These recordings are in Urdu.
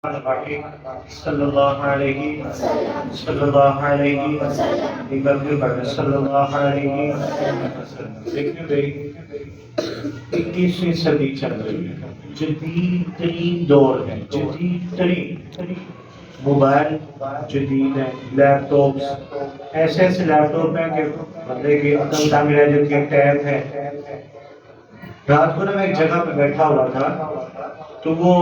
صلی اللہ علیہ صلی اللہ علیہ ایک بار پھر پڑھیں صلی اللہ علیہ وسلم۔ دیکھیں بھائی 21ویں صدی چل رہی ہے، جدید ترین دور ہے، جدید ترین موبائل جدید ہے، لیپ ٹاپس ایسے ایسے لیپ ٹاپ ہیں کہ بندے کی عقل تنگ رہ جاتی ہے، ٹیب ہے۔ رات کو میں ایک جگہ پہ بیٹھا ہوا تھا تو وہ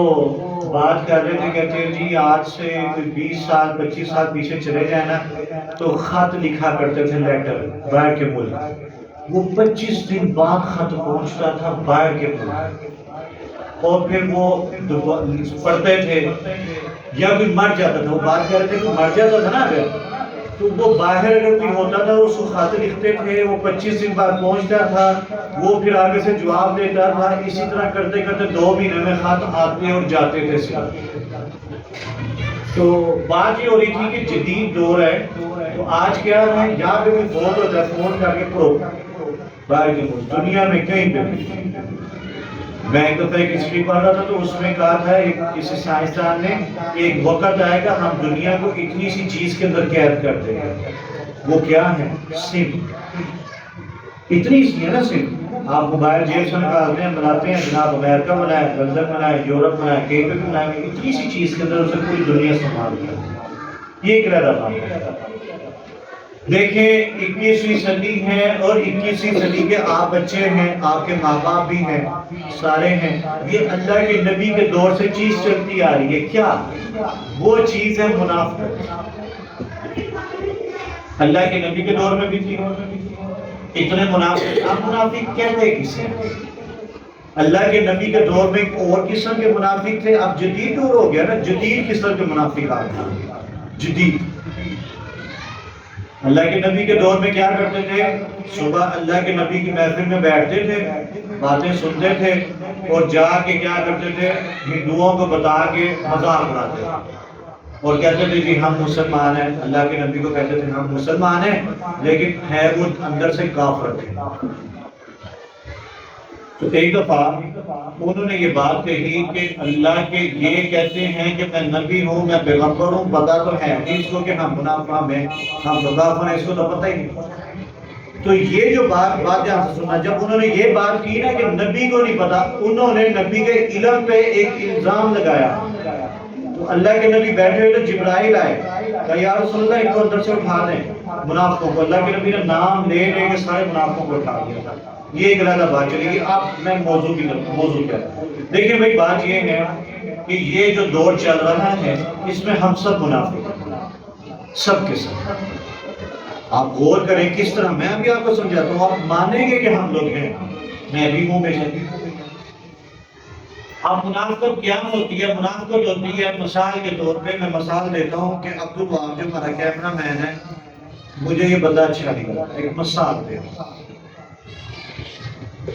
بات کر رہے تھے، کہتے ہیں جی آج سے کوئی 20 سال 25 سال پیچھے چلے جائیں نا تو خط لکھا کرتے تھے، لیٹر باہر کے ملک، وہ 25 دن بعد خط پہنچتا تھا باہر کے ملک، اور پھر وہ پڑھتے تھے یا کوئی مر جاتا تھا، وہ بات کر رہے تھے کہ مر جاتا تھا نا اگر تو وہ باہر اگر کوئی ہوتا تھا اس کو خط لکھتے تھے، وہ 25 دن بعد پہنچتا تھا، وہ پھر آگے سے جواب دیتا تھا، اسی طرح کرتے کرتے 2 مہینے میں خط آتے اور جاتے تھے صرف۔ تو بات یہ ہو رہی تھی کہ جدید دور ہے، تو آج کیا ہے یہاں پہ کوئی فون ہوتا ہے، فون کر کے پڑھو باہر کی دنیا میں کہیں پہ بھی۔ میں ایک دفعہ ایک ہسٹری پڑھ رہا تھا تو اس میں کہا تھا کسی سائنسدان نے ایک وقت آئے گا ہم دنیا کو اتنی سی چیز کے اندر قید کر دیں گے، وہ کیا ہے؟ سم۔ اتنی سی ہے نا سم، آپ موبائل جیب سے نکالتے ہیں بناتے ہیں، جناب امریکہ بنایا، لندن بنایا، یورپ بنایا، کہیں پہ بھی بنایا، اتنی سی چیز کے اندر اسے پوری دنیا سنبھال کر، یہ ایک رہا ہے۔ دیکھیں 21ویں صدی ہے اور 21ویں صدی کے آپ بچے ہیں، آپ کے ماں باپ بھی ہیں، سارے ہیں، یہ اللہ کے نبی کے دور سے چیز چلتی آ رہی ہے۔ کیا؟ وہ چیز ہے منافقت۔ اللہ کے نبی کے دور میں بھی تھی، اتنے منافق، اب منافق کہتے کسے؟ اللہ کے نبی کے دور میں ایک اور قسم کے منافق تھے، اب جدید دور ہو گیا نا، جدید قسم کے منافق آ گئے، جدید۔ اللہ کے نبی کے دور میں کیا کرتے تھے؟ صبح اللہ کے نبی کی محفل میں بیٹھتے تھے، باتیں سنتے تھے، اور جا کے کیا کرتے تھے؟ ہندوؤں کو بتا کے مذاق اڑاتے تھے اور کہتے تھے جی ہم مسلمان ہیں۔ اللہ کے نبی کو کہتے تھے ہم مسلمان ہیں، لیکن ہے وہ اندر سے کافر تھے۔ تو ایک دفعہ انہوں نے یہ بات کہی کہ اللہ کے یہ کہتے ہیں کہ میں نبی ہوں، میں پیغمبر ہوں، پتا تو ہے اس کو کہ ہم منافع میں ہم کافر ہیں، اس کو تو پتہ ہی نہیں۔ تو یہ جو بات یہاں سے سنا، جب انہوں نے یہ بات کی نا کہ نبی کو نہیں پتا، انہوں نے نبی کے علم پہ ایک الزام لگایا۔ تو اللہ کے نبی بیٹھے ہوئے تو جبرائیل آئے، کہ یا رسول اللہ ان کو اندر سے اٹھا دیں منافقوں کو۔ اللہ کے نبی نے نام لے لے کے سارے منافقوں کو اٹھا دیا۔ یہ ایک علیحدہ بات چلے گی، اب میں موضوع کیا دیکھیں بھائی، بات یہ ہے کہ یہ جو دور چل رہا ہے اس میں ہم سب منافق ہیں، سب کے سب۔ آپ غور کریں کس طرح، میں ابھی آپ کو سمجھاتا ہوں، آپ مانیں گے کہ ہم لوگ ہیں، میں بھی ہوں بے شک۔ اب منافقت کیا ہوتی ہے؟ منافقت ہوتی ہے مثال کے طور پہ، میں مثال دیتا ہوں کہ عبدالوہاب جو ہمارا کیمرہ مین ہے، مجھے یہ بندہ اچھا نہیں لگا، ایک مثال دیتا ہوں۔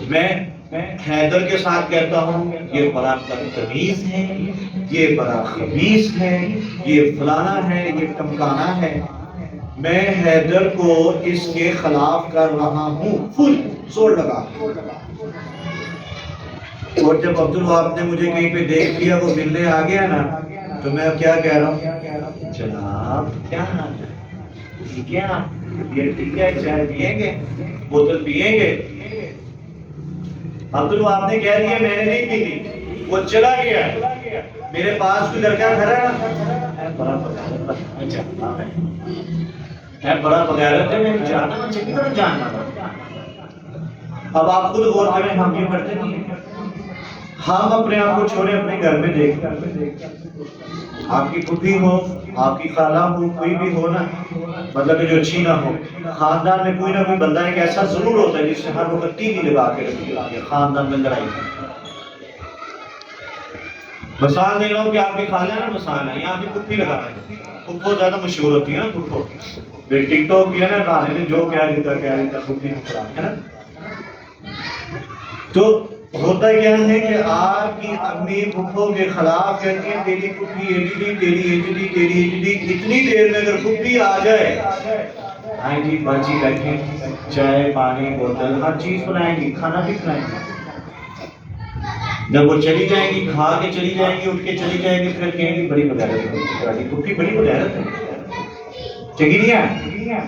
میں حیدر کے ساتھ کہتا ہوں یہ بڑا بدتمیز ہے، یہ بڑا خبیث ہے، یہ فلانا ہے، یہ ٹمکانا ہے۔ میں حیدر کو اس کے خلاف کر رہا ہوں، فل زور لگا۔ اور جب عبدالوہاب نے مجھے کہیں پہ دیکھ لیا، وہ ملنے آ گیا نا، تو میں کیا کہہ رہا ہوں؟ جناب کیا حال ہے؟ ٹھیک ہے، یہ ٹھیک ہے، چائے پیئیں گے، بوتل پیئیں گے؟ عبدالوہاب نے کہہ دیا میں نے نہیں پی تھی، وہ چلا گیا۔ میرے پاس کوئی لڑکا کھڑا ہے، بڑا بغیرت ہے، میں نہیں جانتا، مجھے کدھر جاننا تھا۔ اب آپ خود غور کریں، ہم یہ کرتے نہیں ہیں۔ ہم اپنے آپ کو چھوڑے، اپنے گھر میں دیکھیں، آپ کی پھوپھی ہو، آپ کی خالہ ہو، کوئی بھی ہو نا، مطلب کہ جو اچھی نہ ہو، خاندان میں کوئی نہ کوئی بندہ ایک ایسا ضرور ہوتا ہے جس سے ہر وقت ٹی وی لگا کے رکھی ہوتی ہے، خاندان میں لڑائی۔ مثال دے رہا ہوں کہ آپ کی خالہ نا، مثال ہے، یا آپ کی پھوپھی لگا رہے ہیں، پھوپھو زیادہ مشہور ہوتی ہے نا، پھوپھو ٹک ٹاک کیا نا، گانے نے جو کیا دیتا پھوپھی ہے نا۔ تو ہوتا کیا ہے کہ آپ کی امی پھوپھو کے خلاف کہتی ہیں تیری پھوپھی ایجلی، تیری ایجلی، تیری ایجلی۔ اتنی دیر میں اگر پھوپھی آ جائے، ہاں جی باجی بیٹھیں، چائے پانی بوتل ہر چیز بنائیں گی، کھانا بھی کھلائیں گی۔ جب وہ چلی جائیں گی، کھا کے چلی جائیں گی، اٹھ کے چلی جائیں گی، پھر کہیں گی بڑی بغیرت ہے، پھوپھی بڑی بغیرت ہے، چنگی نہیں ہے۔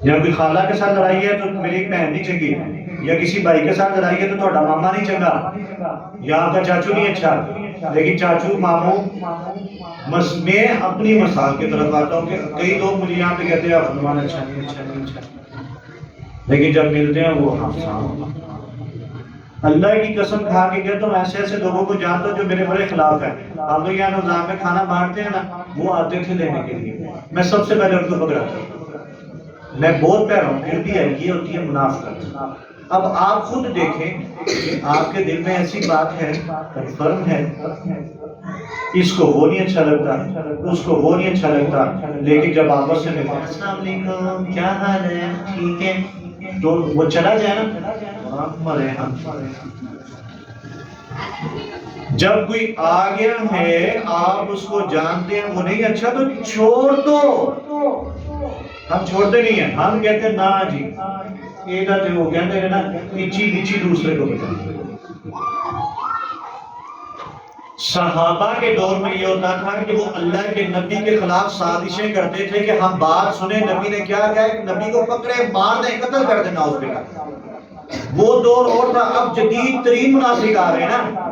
جب کوئی خالہ کے ساتھ لڑائی ہے تو میری بہن نہیں چنگی، یا کسی بھائی کے ساتھ لڑائی ہے تو تھوڑا ماما نہیں چنگا، یا آپ کا چاچو نہیں اچھا، لیکن چاچو ماموں میں اپنی مثال کی طرف آتا ہوں کہ کئی لوگ مجھے یہاں پہ کہتے ہیں فرمان اچھا نہیں، اچھا نہیں، اچھا نہیں، لیکن جب ملتے ہیں وہ ہم اللہ کی قسم کھا کے کہتا ہوں ایسے ایسے لوگوں کو جانتا ہوں جو میرے بڑے خلاف ہیں۔ آپ لوگ یہاں نظام میں کھانا بانٹتے ہیں نا، وہ آتے تھے لینے کے لیے، میں سب سے پہلے ان کو پکڑا تھا، میں بہت پہ رہا ہوں، پھر بھی ہے یہ ہوتی ہے منافقت۔ اب آپ خود دیکھیں کہ آپ کے دل میں ایسی بات ہے، کنفرم ہے، اس کو وہ نہیں اچھا لگتا، اس کو وہ نہیں اچھا لگتا، لیکن جب آپس سے ملتے ہیں السلام علیکم کیا حال ہے ٹھیک ہے، تو وہ چلا جائے نا مرے ہم۔ جب کوئی آ گیا ہے آپ اس کو جانتے ہیں وہ نہیں اچھا تو چھوڑ دو، ہم چھوڑتے نہیں ہیں، ہم کہتے ہیں نا جی یہ گا وہ کہتے ہیں نا نیچی نیچی دوسرے کو بتائیں۔ صحابہ کے دور میں یہ ہوتا تھا کہ وہ اللہ کے نبی کے خلاف سازشیں کرتے تھے کہ ہم بات سنیں نبی نے کیا کہا کہ نبی کو پکڑے مار دیں قتل کر دیں نعوذ باللہ۔ وہ دور اور تھا، اب جدید ترین منافق آ رہے ہیں نا،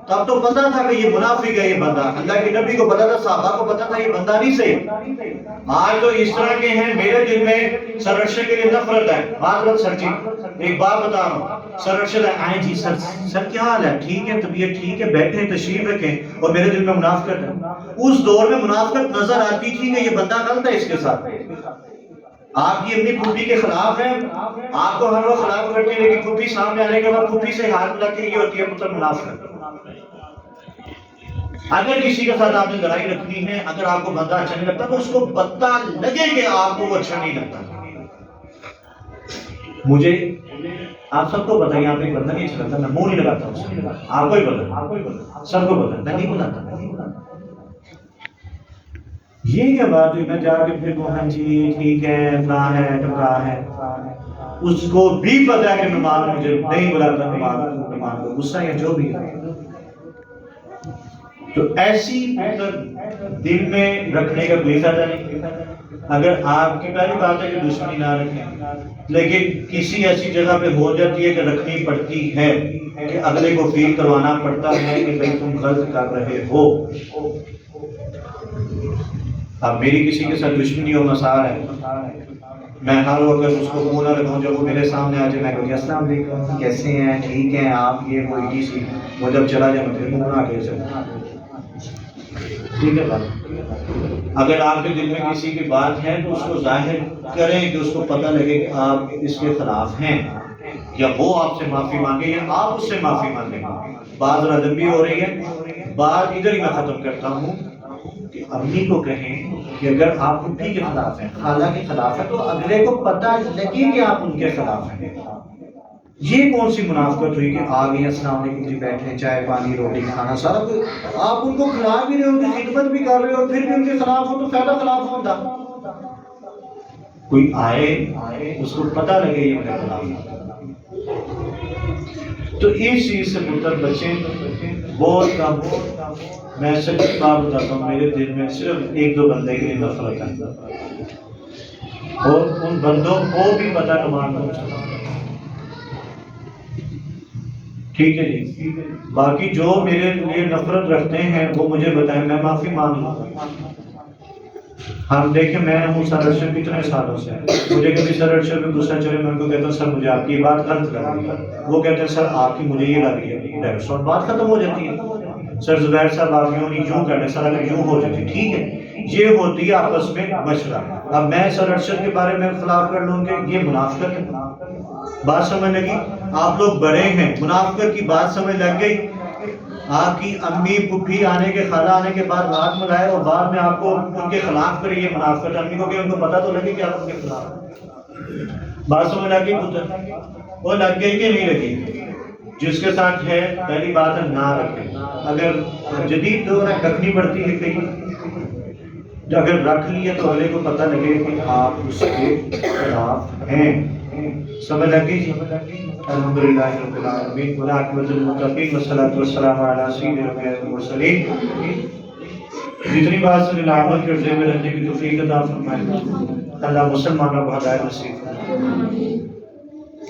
تب تو پتا تھا کہ یہ منافق ہے یہ بندہ، اللہ کے نبی کو پتا تھا، صحابہ کو پتا تھا یہ بندہ نہیں صحیح۔ آج تو اس طرح کے ہیں میرے دل میں سر ارشد کے لیے نفرت ہے، معذرت سر جی ایک بات بتا رہا ہوں، سر ارشد ہے آئیں جی سر کیا حال ہے ٹھیک ہے طبیعت ٹھیک ہے بیٹھیں تشریف رکھیں، اور میرے دل میں منافقت ہے۔ اس دور میں منافقت نظر آتی تھی کہ یہ بندہ غلط ہے اس کے ساتھ، آپ کی اپنی پھوپھی کے خلاف ہے، آپ کو ہر وقت خلاف کرتے ہیں، لیکن پھوپھی سامنے آنے کے بعد پھوپھی سے ہاتھ ملا کے یہ ہوتی ہے مطلب منافقت۔ اگر کسی کے ساتھ آپ نے لڑائی رکھنی ہے، اگر آپ کو بندہ اچھا نہیں لگتا تو اس کو پتہ لگے کہ آپ کو وہ اچھا نہیں لگتا۔ مجھے آپ سب کو پتا یہاں پہ بندہ نہیں اچھا لگتا، میں منہ نہیں لگاتا اس سے، آپ کو ہی پتا، سب کو پتا، میں نہیں بلاتا۔ یہ کیا بات ہوئی میں جا کے پھر وہ ہاں جی ٹھیک ہے فلاں ہے ٹمکا ہے، اس کو بھی پتا ہے کہ مہمان مجھے نہیں بلاتا، مہمان کو غصہ یا جو بھی ہے، تو ایسی دل میں رکھنے کا کوئی فائدہ نہیں۔ اگر آپ کی پہلی بات ہے کہ دشمنی نہ رکھیں، لیکن کسی ایسی جگہ پہ ہو جاتی ہے کہ رکھنی پڑتی ہے کہ اگلے کو فیل کروانا پڑتا ہے کہ بھئی تم غلط کر رہے ہو۔ اب میری کسی کے ساتھ دشمنی ہو مسائل ہے، میں ہر وقت اس کو منہ نہ رکھوں، جب وہ میرے سامنے آ جائے میں کہوں السلام علیکم کیسے ہیں ٹھیک ہیں آپ، یہ وہ سی وہ جب چلا جائے میں منہ نہ کے چلوں، ٹھیک ہے بات۔ اگر آپ کے دل میں کسی کی بات ہے تو اس کو ظاہر کریں کہ اس کو پتہ لگے کہ آپ اس کے خلاف ہیں، یا وہ آپ سے معافی مانگے یا آپ اس سے معافی مانگیں۔ بات لمبی ہو رہی ہے، بات ادھر ہی میں ختم کرتا ہوں کہ امی کو کہیں کہ اگر آپ پھوپھی کے خلاف ہیں، خالہ کے خلاف ہیں، تو اگلے کو پتہ لگے کہ آپ ان کے خلاف ہیں۔ یہ کون سی منافقت ہوئی کہ آ گئی السلام علیکم جی بیٹھے چائے پانی روٹی کھانا سارا کچھ، آپ ان کو کھلا بھی رہے ہو ان کی خدمت بھی کر رہے ہو، پھر بھی ان کے خلاف ہو تو فائدہ خلاف ہوتا۔ کوئی آئے اس کو پتہ لگے یہ میرے خلاف ہے، تو اس چیز سے مطلب بچیں بہت کم۔ میں صرف ایک بات بتاتا ہوں، میرے دل میں صرف ایک دو بندے کے لیے نفرت ہے، اور ان بندوں کو بھی پتہ کمان پہنچا، ٹھیک ہے جی۔ باقی جو میرے لیے نفرت رکھتے ہیں وہ مجھے بتائیں، میں معافی مانگ لوں۔ ہم دیکھیں میں ہوں سر ارشد کتنے سالوں سے، مجھے کبھی سر ارشد میں غصہ چلے میں ان کو کہتا ہوں سر مجھے آپ کی بات غلط لگ رہی ہے، وہ کہتے ہیں سر آپ کی مجھے یہ لگ رہی ہے، اور بات ختم ہو جاتی ہے۔ سر زبیر صاحب آپ یوں نہیں یوں کرنے، سر اگر یوں ہو جاتی ٹھیک ہے، یہ ہوتی ہے آپس میں مشورہ۔ اب میں سر ارشد کے بارے میں خلاف کر لوں گے، یہ منافقت ہے۔ بات سمجھ لگی؟ آپ لوگ بڑے ہیں، منافقت کی بات سمجھ لگ گئی؟ آپ کی امی پھوپھی آنے کے خالہ آنے کے بعد ہاتھ ملائے اور بعد میں آپ کو ان کے خلاف کرے، یہ منافقت ہے۔ امی کو کہ ان کو پتہ تو لگے کہ آپ ان کے خلاف، بات سمجھ لگ گئی؟ وہ لگ گئی کہ نہیں لگی؟ جس کے ساتھ ہے پہلی بات ہے نہ رکھیں، اگر جدید دور ہے رکھنی پڑتی ہے کہیں، اگر رکھ لیے تو اگلے کو پتہ لگے کہ آپ اس کے خلاف ہیں۔ سمجھ لگی جی؟ الحمدللہ رب العالمین والعاقبۃ للمتقین والصلاۃ والسلام علی سیدنا المرسلین. جتنی بات سے علامت کے عرضے میں رہنے کی توفیق عطا فرمائے. اللہ مسلمانوں کو ہدایت نصیب فرمائے.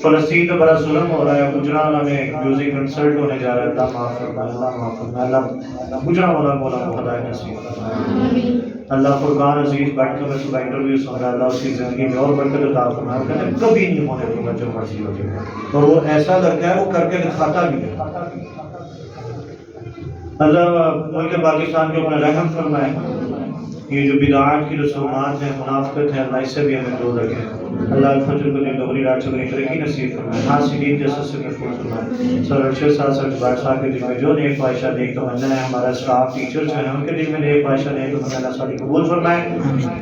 فلسطین تو بڑا ظلم ہو رہا ہے. گجرانوالا میں میوزک کنسرٹ ہونے جا رہا ہے. اللہ معاف فرمائے, اللہ معاف فرمائے. اللہ گجرانوالا مولا کو ہدایت نصیب فرمائے. اللہ فرقان عزیز بیٹھ کر میں صبح انٹرویو سن رہا. اللہ اس کی زندگی میں اور برکت عطا فرمائے. وہ کہتے ہیں کبھی نہیں ہونے دوں گا جو مرضی ہو جائے, اور وہ ایسا لگتا ہے وہ کر کے دکھاتا بھی ہے. اللہ ملک پاکستان کے اوپر رحم فرمائے. یہ جو بدعات کی رسومات ہیں, منافقت ہے, اللہ اس سے بھی ہمیں دور رکھے. اللہ الفجر کو دن دوبری رات چگنی ترقی نصیب فرمائے. حاسدین جسد سے محفوظ فرمائے. سر ارشد صاحب سر جبار صاحب کے دل میں جو نیک خواہشات نیک تمنا ہے, ہمارا اسٹاف ٹیچرز ہیں ان کے دل میں نیک خواہشات نیک تمنا اللہ ساری قبول فرمائے.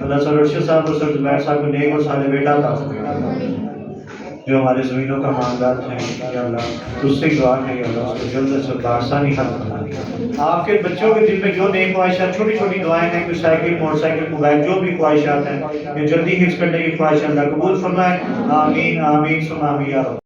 اللہ سر ارشد صاحب اور سر جبار صاحب کو نیک اور صالح بیٹا عطا فرمائے. جو ہمارے زمینوں کا معاملات ہیں یا اللہ اس سے دعا ہے, یا اللہ اس کو جلد سے بآسانی حل فرما. آپ کے بچوں کے دل میں جو نیک خواہشات, چھوٹی چھوٹی دعائیں ہیں, کوئی سائیکل موٹر سائیکل موبائل, جو بھی خواہشات ہیں, یہ جلدی حفظ کرنے کی خواہش اللہ قبول فرمائے. آمین آمین ثم آمین یا رب.